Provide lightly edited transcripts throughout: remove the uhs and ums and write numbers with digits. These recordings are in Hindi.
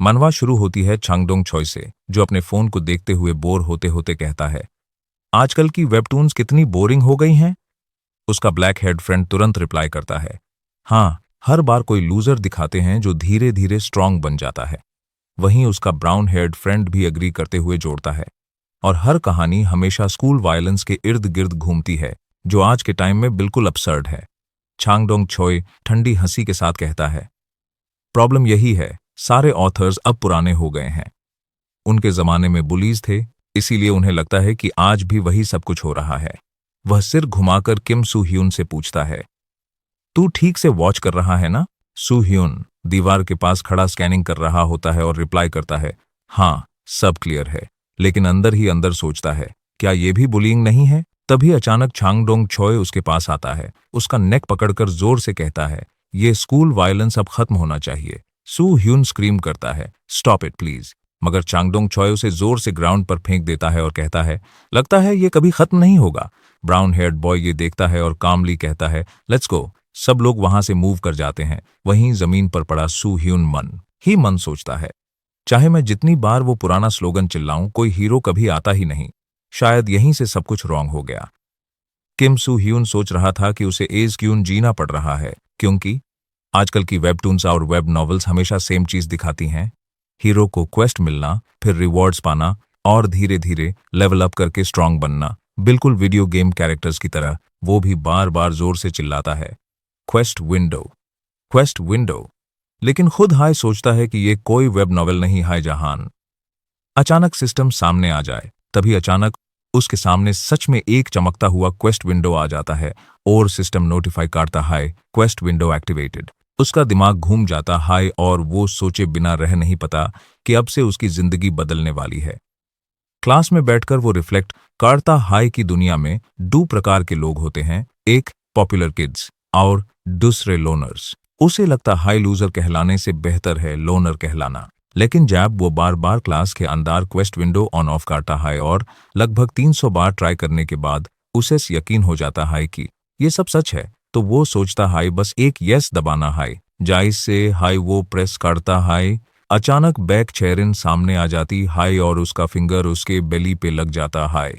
मनवा शुरू होती है चांगडोंग छॉय से, जो अपने फोन को देखते हुए बोर होते होते कहता है, आजकल की वेबटून्स कितनी बोरिंग हो गई हैं। उसका ब्लैक हेड फ्रेंड तुरंत रिप्लाई करता है, हाँ, हर बार कोई लूजर दिखाते हैं जो धीरे धीरे स्ट्रांग बन जाता है। वहीं उसका ब्राउन हेड फ्रेंड भी एग्री करते हुए जोड़ता है, और हर कहानी हमेशा स्कूल वायलेंस के इर्द गिर्द घूमती है, जो आज के टाइम में बिल्कुल अपसर्ड है। चांगडोंग छॉय ठंडी हंसी के साथ कहता है, प्रॉब्लम यही है, सारे ऑथर्स अब पुराने हो गए हैं। उनके जमाने में बुलीज थे, इसीलिए उन्हें लगता है कि आज भी वही सब कुछ हो रहा है। वह सिर घुमाकर किम सू ह्यून से पूछता है, तू ठीक से वॉच कर रहा है ना? सू ह्यून दीवार के पास खड़ा स्कैनिंग कर रहा होता है और रिप्लाई करता है, हाँ, सब क्लियर है, लेकिन अंदर ही अंदर सोचता है, क्या ये भी बुलिंग नहीं है? तभी अचानक चांगडोंग छॉय उसके पास आता है, उसका नेक पकड़कर जोर से कहता है, ये स्कूल वायलेंस अब खत्म होना चाहिए। सू ह्यून स्क्रीम करता है, स्टॉप इट प्लीज, मगर चांगडोंग छॉय उसे जोर से ग्राउंड पर फेंक देता है और कहता है, लगता है ये कभी खत्म नहीं होगा। ब्राउन हेयर्ड बॉय ये देखता है और कामली कहता है, लेट्स गो। सब लोग वहां से मूव कर जाते हैं। वहीं जमीन पर पड़ा सू ह्यून मन ही मन सोचता है, चाहे मैं जितनी बार वो पुराना स्लोगन चिल्लाऊं, कोई हीरो कभी आता ही नहीं। शायद यहीं से सब कुछ रॉन्ग हो गया। किम सू ह्यून सोच रहा था कि उसे एज क्यून जीना पड़ रहा है, क्योंकि आजकल की वेबटून्स और वेब नॉवेल्स हमेशा सेम चीज दिखाती हैं, हीरो को क्वेस्ट मिलना, फिर रिवॉर्ड्स पाना और धीरे धीरे लेवल अप करके स्ट्रांग बनना, बिल्कुल वीडियो गेम कैरेक्टर्स की तरह। वो भी बार बार जोर से चिल्लाता है, क्वेस्ट विंडो, क्वेस्ट विंडो, लेकिन खुद हाय सोचता है कि ये कोई वेब नॉवेल नहीं हाय जहान। अचानक सिस्टम सामने आ जाए, तभी अचानक उसके सामने सच में एक चमकता हुआ क्वेस्ट विंडो आ जाता है और सिस्टम नोटिफाई करता है, क्वेस्ट विंडो एक्टिवेटेड। उसका दिमाग घूम जाता है और वो सोचे बिना रह नहीं पाता कि अब से उसकी जिंदगी बदलने वाली है। क्लास में बैठकर वो रिफ्लेक्ट करता है कि दुनिया में दो प्रकार के लोग होते हैं, एक पॉपुलर किड्स और दूसरे लोनर्स। उसे लगता है लूजर कहलाने से बेहतर है लोनर कहलाना। लेकिन जब वो बार बार क्लास के अंदर क्वेस्ट विंडो ऑन ऑफ करता है और लगभग 300 बार ट्राई करने के बाद उसे यकीन हो जाता है कि ये सब सच है, तो वो सोचता है बस एक यस दबाना है। जायज से हाई वो प्रेस करता है। अचानक बैक चेरिन सामने आ जाती है और उसका फिंगर उसके बेली पे लग जाता है।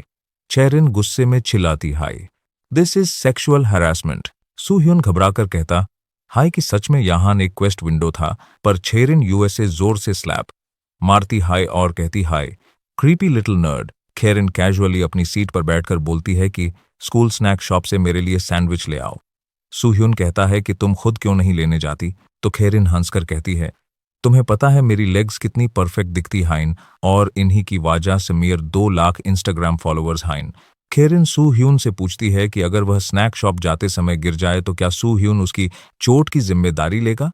चेरिन गुस्से में चिल्लाती है, this is sexual harassment. Soo Hyun घबराकर कहता हाय कि सच में यहाँ एक क्वेस्ट विंडो था, पर चेरिन यूएसए जोर से स्लैप मारती हाय और कहती हाय, क्रीपी लिटिल नर्ड। खेरिन कैजुअली अपनी सीट पर बैठकर बोलती है कि स्कूल स्नैक शॉप से मेरे लिए सैंडविच ले आओ। सू ह्यून कहता है कि तुम खुद क्यों नहीं लेने जाती, तो खेरिन हंसकर कहती है, तुम्हें पता है मेरी लेग्स कितनी परफेक्ट दिखती हैं और इन्हीं की वजह से मेरे 2 लाख इंस्टाग्राम फॉलोअर्स हैं। खेरिन सू ह्यून से पूछती है कि अगर वह स्नैक शॉप जाते समय गिर जाए तो क्या सू ह्यून उसकी चोट की जिम्मेदारी लेगा।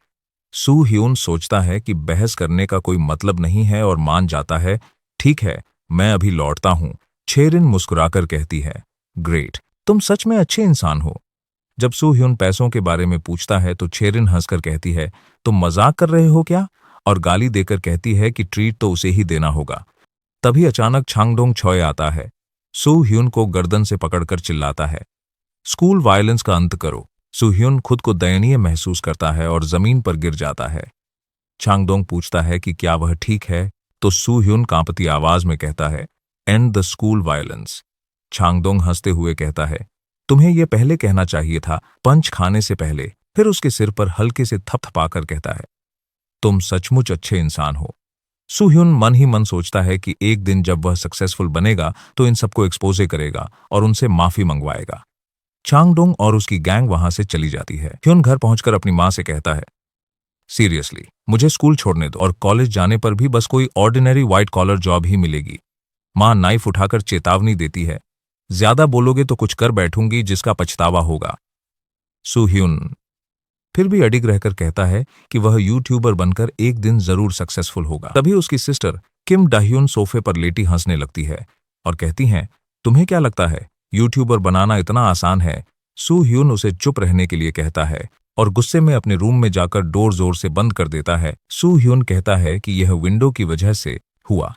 सू ह्यून सोचता है कि बहस करने का कोई मतलब नहीं है और मान जाता है, ठीक है, मैं अभी लौटता हूं। खेरिन मुस्कुराकर कहती है, ग्रेट, तुम सच में अच्छे इंसान हो। जब सू ह्यून पैसों के बारे में पूछता है तो खेरिन हंसकर कहती है, तुम मजाक कर रहे हो क्या, और गाली देकर कहती है कि ट्रीट तो उसे ही देना होगा। तभी अचानक चांगडोंग छॉय आता है। सू ह्यून को गर्दन से पकड़कर चिल्लाता है, स्कूल वायलेंस का अंत करो। सू ह्यून खुद को दयनीय महसूस करता है और जमीन पर गिर जाता है। चांगडोंग पूछता है कि क्या वह ठीक है, तो सू ह्यून कांपती आवाज में कहता है, एंड द स्कूल वायलेंस। चांगडोंग हंसते हुए कहता है, तुम्हें यह पहले कहना चाहिए था, पंच खाने से पहले। फिर उसके सिर पर हल्के से थपथपाकर कहता है, तुम सचमुच अच्छे इंसान हो। सू ह्यून मन ही मन सोचता है कि एक दिन जब वह सक्सेसफुल बनेगा तो इन सबको एक्सपोजे करेगा और उनसे माफी मंगवाएगा। चांगडोंग और उसकी गैंग वहां से चली जाती है। ह्यून घर पहुंचकर अपनी मां से कहता है, सीरियसली मुझे स्कूल छोड़ने दो और कॉलेज जाने पर भी बस कोई ऑर्डिनरी व्हाइट कॉलर जॉब ही मिलेगी। मां नाइफ उठाकर चेतावनी देती है, ज्यादा बोलोगे तो कुछ कर बैठूंगी जिसका पछतावा होगा। सू ह्यून फिर भी अडिग रहकर कहता है कि वह यूट्यूबर बनकर एक दिन जरूर सक्सेसफुल होगा। तभी उसकी सिस्टर किम डाह्यून सोफे पर लेटी हंसने लगती है और कहती हैं, तुम्हें क्या लगता है यूट्यूबर बनाना इतना आसान है। सू ह्यून उसे चुप रहने के लिए कहता है और गुस्से में अपने रूम में जाकर डोर जोर से बंद कर देता है। सू ह्यून कहता है कि यह विंडो की वजह से हुआ।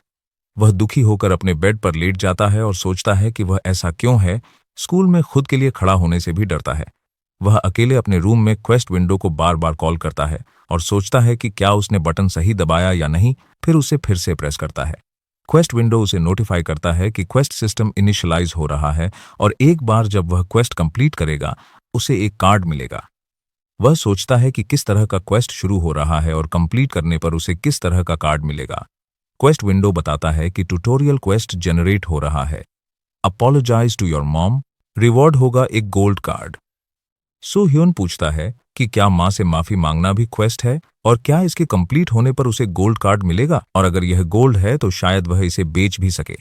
वह दुखी होकर अपने बेड पर लेट जाता है और सोचता है कि वह ऐसा क्यों है, स्कूल में खुद के लिए खड़ा होने से भी डरता है। वह अकेले अपने रूम में क्वेस्ट विंडो को बार बार कॉल करता है और सोचता है कि क्या उसने बटन सही दबाया या नहीं, फिर उसे फिर से प्रेस करता है। क्वेस्ट विंडो उसे नोटिफाई करता है कि क्वेस्ट सिस्टम इनिशियलाइज हो रहा है और एक बार जब वह क्वेस्ट कंप्लीट करेगा उसे एक कार्ड मिलेगा। वह सोचता है कि किस तरह का क्वेस्ट शुरू हो रहा है और कंप्लीट करने पर उसे किस तरह का कार्ड मिलेगा। क्वेस्ट विंडो बताता है कि ट्यूटोरियल क्वेस्ट जनरेट हो रहा है। Apologize to your mom, reward होगा एक गोल्ड कार्ड। सो ह्यून पूछता है कि क्या माँ से माफी मांगना भी क्वेस्ट है और क्या इसके कंप्लीट होने पर उसे गोल्ड कार्ड मिलेगा, और अगर यह गोल्ड है तो शायद वह इसे बेच भी सके।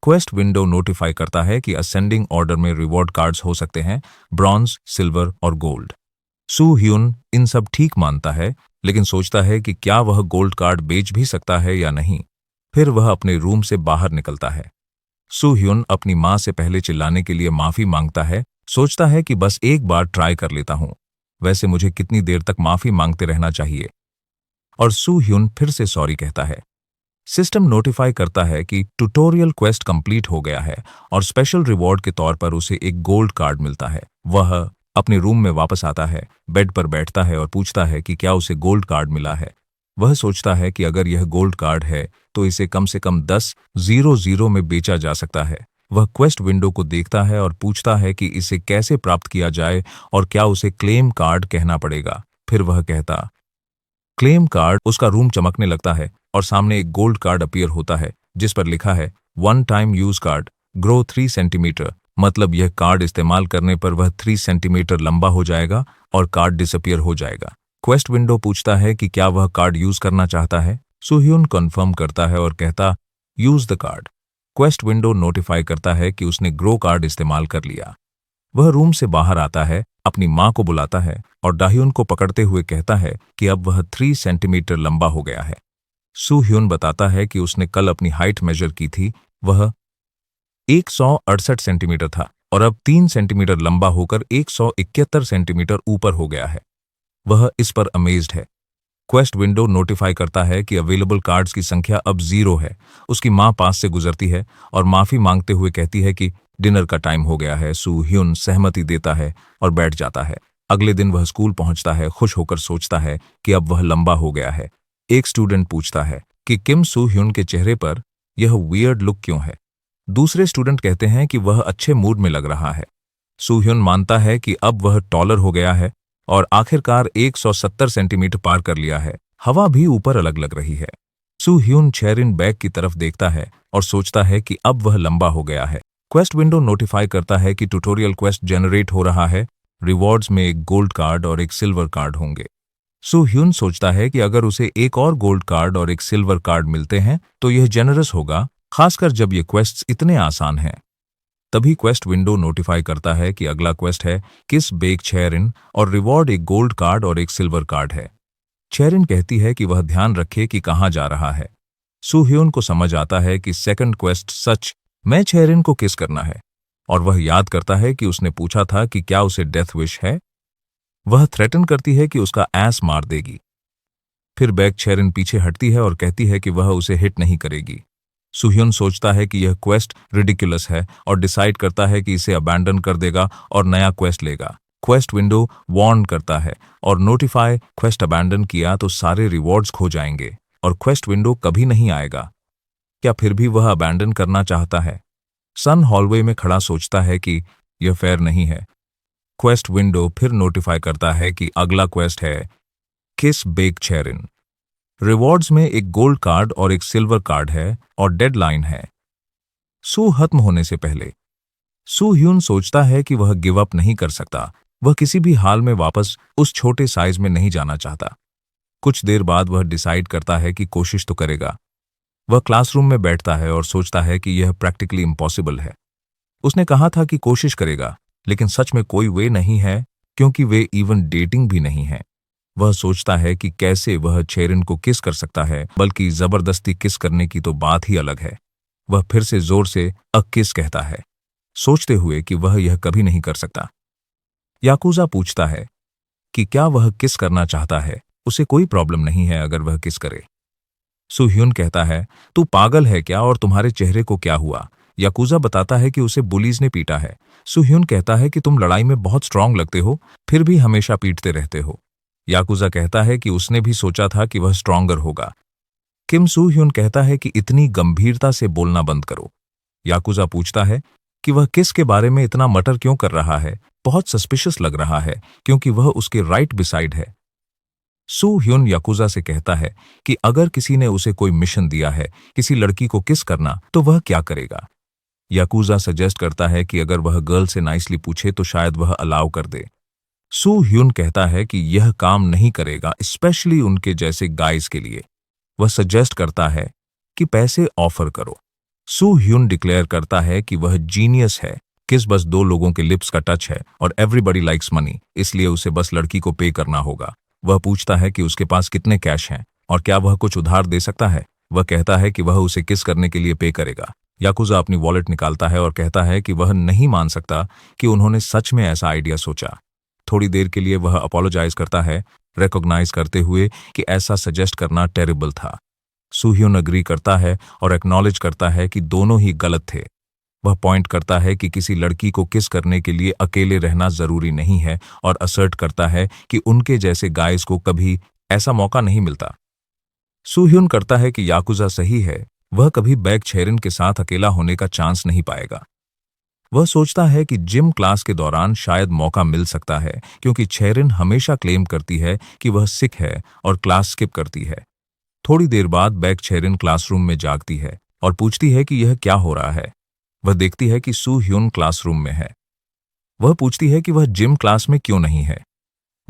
क्वेस्ट विंडो नोटिफाई करता है कि असेंडिंग ऑर्डर में रिवॉर्ड कार्ड्स हो सकते हैं, ब्रॉन्ज, सिल्वर और गोल्ड। सू ह्यून इन सब ठीक मानता है, लेकिन सोचता है कि क्या वह गोल्ड कार्ड बेच भी सकता है या नहीं। फिर वह अपने रूम से बाहर निकलता है। सू ह्यून अपनी माँ से पहले चिल्लाने के लिए माफी मांगता है, सोचता है कि बस एक बार ट्राई कर लेता हूँ, वैसे मुझे कितनी देर तक माफी मांगते रहना चाहिए। और सू ह्यून फिर से सॉरी कहता है। सिस्टम नोटिफाई करता है कि ट्यूटोरियल क्वेस्ट कंप्लीट हो गया है और स्पेशल रिवॉर्ड के तौर पर उसे एक गोल्ड कार्ड मिलता है। वह अपने रूम में वापस आता है, बेड पर बैठता है और पूछता है कि क्या उसे गोल्ड कार्ड मिला है। वह सोचता है कि अगर यह गोल्ड कार्ड है तो इसे कम से कम 10,000 में बेचा जा सकता है। वह क्वेस्ट विंडो को देखता है और पूछता है कि इसे कैसे प्राप्त किया जाए और क्या उसे क्लेम कार्ड कहना पड़ेगा। फिर वह कहता क्लेम कार्ड। उसका रूम चमकने लगता है और सामने एक गोल्ड कार्ड अपीयर होता है जिस पर लिखा है 1 time use card, grow 3 centimetre. मतलब यह कार्ड इस्तेमाल करने पर वह 3 सेंटीमीटर लंबा हो जाएगा और कार्ड डिसअपियर हो जाएगा। क्वेस्ट विंडो पूछता है कि क्या वह कार्ड यूज करना चाहता है। सू ह्यून कन्फर्म करता है और कहता use the card. Quest window notify करता है कि उसने ग्रो कार्ड इस्तेमाल कर लिया। वह रूम से बाहर आता है, अपनी माँ को बुलाता है और डाह्यून को पकड़ते हुए कहता है कि अब वह 3 सेंटीमीटर लंबा हो गया है। सू ह्यून बताता है कि उसने कल अपनी हाइट मेजर की थी, वह 168 सेंटीमीटर था और अब 3 सेंटीमीटर लंबा होकर 171 सेंटीमीटर ऊपर हो गया है। वह इस पर अमेज्ड है। क्वेस्ट विंडो नोटिफाई करता है कि अवेलेबल कार्ड्स की संख्या अब 0 है। उसकी माँ पास से गुजरती है और माफी मांगते हुए कहती है कि डिनर का टाइम हो गया है। सू ह्यून सहमति देता है और बैठ जाता है। अगले दिन वह स्कूल पहुंचता है, खुश होकर सोचता है कि अब वह लंबा हो गया है। एक स्टूडेंट पूछता है कि किम सू ह्यून के चेहरे पर यह वियर्ड लुक क्यों है। दूसरे स्टूडेंट कहते हैं कि वह अच्छे मूड में लग रहा है। सू ह्यून मानता है कि अब वह टॉलर हो गया है और आखिरकार 170 सेंटीमीटर पार कर लिया है। हवा भी ऊपर अलग लग रही है। सू ह्यून चेरिन बैग की तरफ देखता है और सोचता है कि अब वह लंबा हो गया है। क्वेस्ट विंडो नोटिफाई करता है कि ट्यूटोरियल क्वेस्ट जनरेट हो रहा है। रिवॉर्ड्स में एक गोल्ड कार्ड और एक सिल्वर कार्ड होंगे। सू ह्यून सोचता है कि अगर उसे एक और गोल्ड कार्ड और एक सिल्वर कार्ड मिलते हैं तो यह जेनरस होगा, खासकर जब ये क्वेस्ट्स इतने आसान हैं। तभी क्वेस्ट विंडो नोटिफाई करता है कि अगला क्वेस्ट है किस बेक चेरिन और रिवॉर्ड एक गोल्ड कार्ड और एक सिल्वर कार्ड है। चेरिन कहती है कि वह ध्यान रखे कि कहाँ जा रहा है। सू ह्यून को समझ आता है कि सेकंड क्वेस्ट सच में चेरिन को किस करना है और वह याद करता है कि उसने पूछा था कि क्या उसे डेथ विश है। वह थ्रेटन करती है कि उसका ऐस मार देगी। फिर बेक चेरिन पीछे हटती है और कहती है कि वह उसे हिट नहीं करेगी। सू ह्यून सोचता है कि यह क्वेस्ट रिडिकुलस है और डिसाइड करता है कि इसे अबैंडन कर देगा और नया क्वेस्ट लेगा। क्वेस्ट विंडो वार्न करता है और नोटिफाई क्वेस्ट अबैंडन किया तो सारे रिवॉर्ड्स खो जाएंगे और क्वेस्ट विंडो कभी नहीं आएगा। क्या फिर भी वह अबैंडन करना चाहता है? सन हॉलवे में खड़ा सोचता है कि यह फेयर नहीं है। क्वेस्ट विंडो फिर नोटिफाई करता है कि अगला क्वेस्ट है किस बेक चेरिन। रिवॉर्ड्स में एक गोल्ड कार्ड और एक सिल्वर कार्ड है और डेडलाइन है सू खत्म होने से पहले। सू ह्यून सोचता है कि वह गिव अप नहीं कर सकता। वह किसी भी हाल में वापस उस छोटे साइज में नहीं जाना चाहता। कुछ देर बाद वह डिसाइड करता है कि कोशिश तो करेगा। वह क्लासरूम में बैठता है और सोचता है कि यह प्रैक्टिकली इम्पॉसिबल है। उसने कहा था कि कोशिश करेगा, लेकिन सच में कोई वे नहीं है क्योंकि वे इवन डेटिंग भी नहीं है। वह सोचता है कि कैसे वह चेरिन को किस कर सकता है, बल्कि जबरदस्ती किस करने की तो बात ही अलग है। वह फिर से जोर से अ किस कहता है, सोचते हुए कि वह यह कभी नहीं कर सकता। याकूजा पूछता है कि क्या वह किस करना चाहता है, उसे कोई प्रॉब्लम नहीं है अगर वह किस करे। सू ह्यून कहता है तू पागल है क्या और तुम्हारे चेहरे को क्या हुआ। याकूजा बताता है कि उसे बुलीज ने पीटा है। सू ह्यून कहता है कि तुम लड़ाई में बहुत स्ट्रांग लगते हो, फिर भी हमेशा पीटते रहते हो। याकुजा कहता है कि उसने भी सोचा था कि वह स्ट्रॉन्गर होगा। किम सू ह्यून कहता है कि इतनी गंभीरता से बोलना बंद करो। याकुजा पूछता है कि वह किस के बारे में इतना मटर क्यों कर रहा है, बहुत सस्पिशियस लग रहा है क्योंकि वह उसके राइट बिसाइड है। सू ह्यून याकुजा से कहता है कि अगर किसी ने उसे कोई मिशन दिया है किसी लड़की को किस करना तो वह क्या करेगा। याकुजा सजेस्ट करता है कि अगर वह गर्ल से नाइसली पूछे तो शायद वह अलाउ कर दे। सू ह्यून कहता है कि यह काम नहीं करेगा, स्पेशली उनके जैसे गाइज के लिए। वह सजेस्ट करता है कि पैसे ऑफर करो। सू ह्यून डिक्लेयर करता है कि वह जीनियस है, किस बस दो लोगों के लिप्स का टच है और एवरीबडी लाइक्स मनी, इसलिए उसे बस लड़की को पे करना होगा। वह पूछता है कि उसके पास कितने कैश हैं और क्या वह कुछ उधार दे सकता है। वह कहता है कि वह उसे किस करने के लिए पे करेगा। याकुजा अपनी वॉलेट निकालता है और कहता है कि वह नहीं मान सकता कि उन्होंने सच में ऐसा आइडिया सोचा। थोड़ी देर के लिए वह अपोलोजाइज करता है, रिकॉग्नाइज करते हुए कि ऐसा सजेस्ट करना टेरिबल था। सू ह्यून अग्री करता है और एक्नॉलेज करता है कि दोनों ही गलत थे। वह पॉइंट करता है कि किसी लड़की को किस करने के लिए अकेले रहना जरूरी नहीं है और असर्ट करता है कि उनके जैसे गाइस को कभी ऐसा मौका नहीं मिलता। सू ह्यून करता है कि याकुजा सही है, वह कभी बैक छेरिन के साथ अकेला होने का चांस नहीं पाएगा। वह सोचता है कि जिम क्लास के दौरान शायद मौका मिल सकता है क्योंकि छेरिन हमेशा क्लेम करती है कि वह सिक है और क्लास स्किप करती है। थोड़ी देर बाद बैक छेरिन क्लासरूम में जागती है और पूछती है कि यह क्या हो रहा है। वह देखती है कि सू ह्यून क्लासरूम में है। वह पूछती है कि वह जिम क्लास में क्यों नहीं है।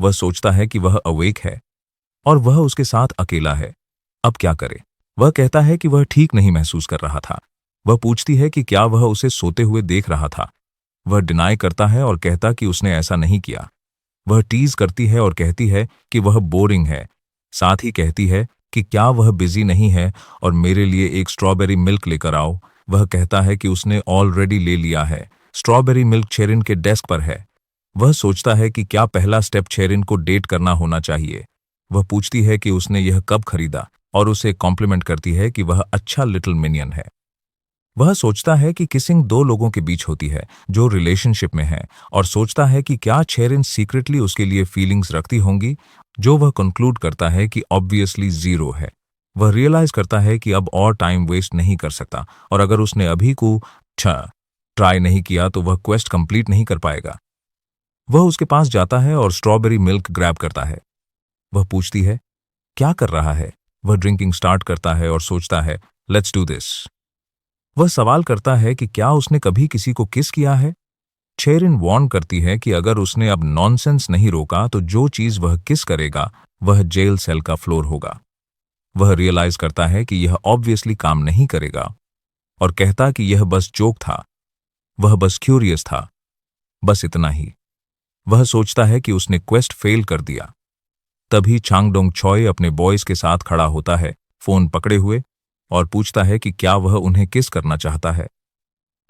वह सोचता है कि वह अवेक है और वह उसके साथ अकेला है। अब क्या करे। वह कहता है कि वह ठीक नहीं महसूस कर रहा था। वह पूछती है कि क्या वह उसे सोते हुए देख रहा था। वह डिनाई करता है और कहता कि उसने ऐसा नहीं किया। वह टीज करती है और कहती है कि वह बोरिंग है। साथ ही कहती है कि क्या वह बिजी नहीं है और मेरे लिए एक स्ट्रॉबेरी मिल्क लेकर आओ। वह कहता है कि उसने ऑलरेडी ले लिया है। स्ट्रॉबेरी मिल्क छेरिन के डेस्क पर है। वह सोचता है कि क्या पहला स्टेप छेरिन को डेट करना होना चाहिए। वह पूछती है कि उसने यह कब खरीदा और उसे कॉम्प्लीमेंट करती है कि वह अच्छा लिटिल मिनियन है। वह सोचता है कि किसिंग दो लोगों के बीच होती है जो रिलेशनशिप में है और सोचता है कि क्या छेरिन सीक्रेटली उसके लिए फीलिंग्स रखती होंगी, जो वह कंक्लूड करता है कि ऑब्वियसली जीरो है। वह रियलाइज करता है कि अब और टाइम वेस्ट नहीं कर सकता और अगर उसने अभी को ट्राई नहीं किया तो वह क्वेस्ट कंप्लीट नहीं कर पाएगा। वह उसके पास जाता है और स्ट्रॉबेरी मिल्क ग्रैब करता है। वह पूछती है क्या कर रहा है। वह ड्रिंकिंग स्टार्ट करता है और सोचता है लेट्स डू दिस। वह सवाल करता है कि क्या उसने कभी किसी को किस किया है। छेरिन वार्न करती है कि अगर उसने अब नॉनसेंस नहीं रोका तो जो चीज वह किस करेगा वह जेल सेल का फ्लोर होगा। वह रियलाइज करता है कि यह ऑब्वियसली काम नहीं करेगा और कहता कि यह बस जोक था, वह बस क्यूरियस था, बस इतना ही। वह सोचता है कि उसने क्वेस्ट फेल कर दिया। तभी चांगडोंग छॉय अपने बॉयज के साथ खड़ा होता है, फोन पकड़े हुए, और पूछता है कि क्या वह उन्हें किस करना चाहता है।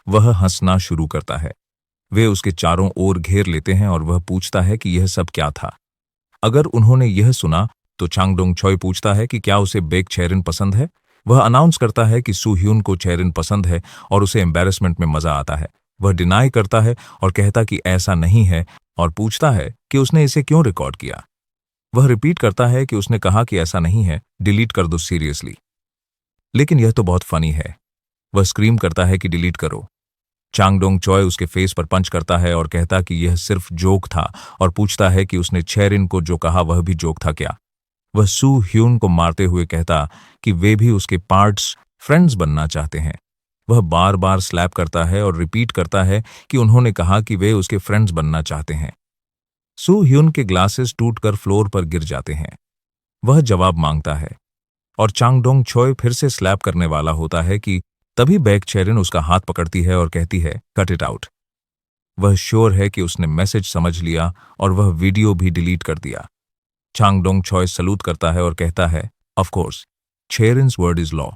वह हंसना शुरू करता है। वे उसके चारों ओर घेर लेते हैं और वह पूछता है कि यह सब क्या था। अगर उन्होंने यह सुना तो चांगडोंग छॉय पूछता है कि क्या उसे बेक छेरिन पसंद है। वह अनाउंस करता है कि सू ह्यून को छेरिन पसंद है और उसे एम्बैरेसमेंट में मजा आता है। वह डिनाई करता है और कहता कि ऐसा नहीं है और पूछता है कि उसने इसे क्यों रिकॉर्ड किया। वह रिपीट करता है कि उसने कहा कि ऐसा नहीं है, डिलीट कर दो सीरियसली। लेकिन यह तो बहुत फनी है। वह स्क्रीम करता है कि डिलीट करो। चांगडोंग चॉय उसके फेस पर पंच करता है और कहता कि यह सिर्फ जोक था और पूछता है कि उसने छेरिन को जो कहा वह भी जोक था क्या। वह सू ह्यून को मारते हुए कहता कि वे भी उसके पार्ट्स फ्रेंड्स बनना चाहते हैं। वह बार बार स्लैप करता है और रिपीट करता है कि उन्होंने कहा कि वे उसके फ्रेंड्स बनना चाहते हैं। सू ह्यून के ग्लासेस टूटकर फ्लोर पर गिर जाते हैं। वह जवाब मांगता है और चांगडोंग छॉय फिर से स्लैप करने वाला होता है कि तभी बैक छेरिन उसका हाथ पकड़ती है और कहती है कट इट आउट। वह श्योर है कि उसने मैसेज समझ लिया और वह वीडियो भी डिलीट कर दिया। चांगडोंग छॉय सलूट करता है और कहता है ऑफ कोर्स छेरिन्स वर्ड इज लॉ।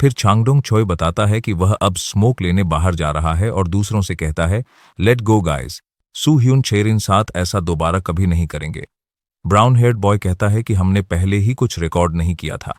फिर चांगडोंग छॉय बताता है कि वह अब स्मोक लेने बाहर जा रहा है और दूसरों से कहता है लेट गो गाइज, सू ह्यून छेरिन साथ ऐसा दोबारा कभी नहीं करेंगे। ब्राउन हेयर्ड बॉय कहता है कि हमने पहले ही कुछ रिकॉर्ड नहीं किया था।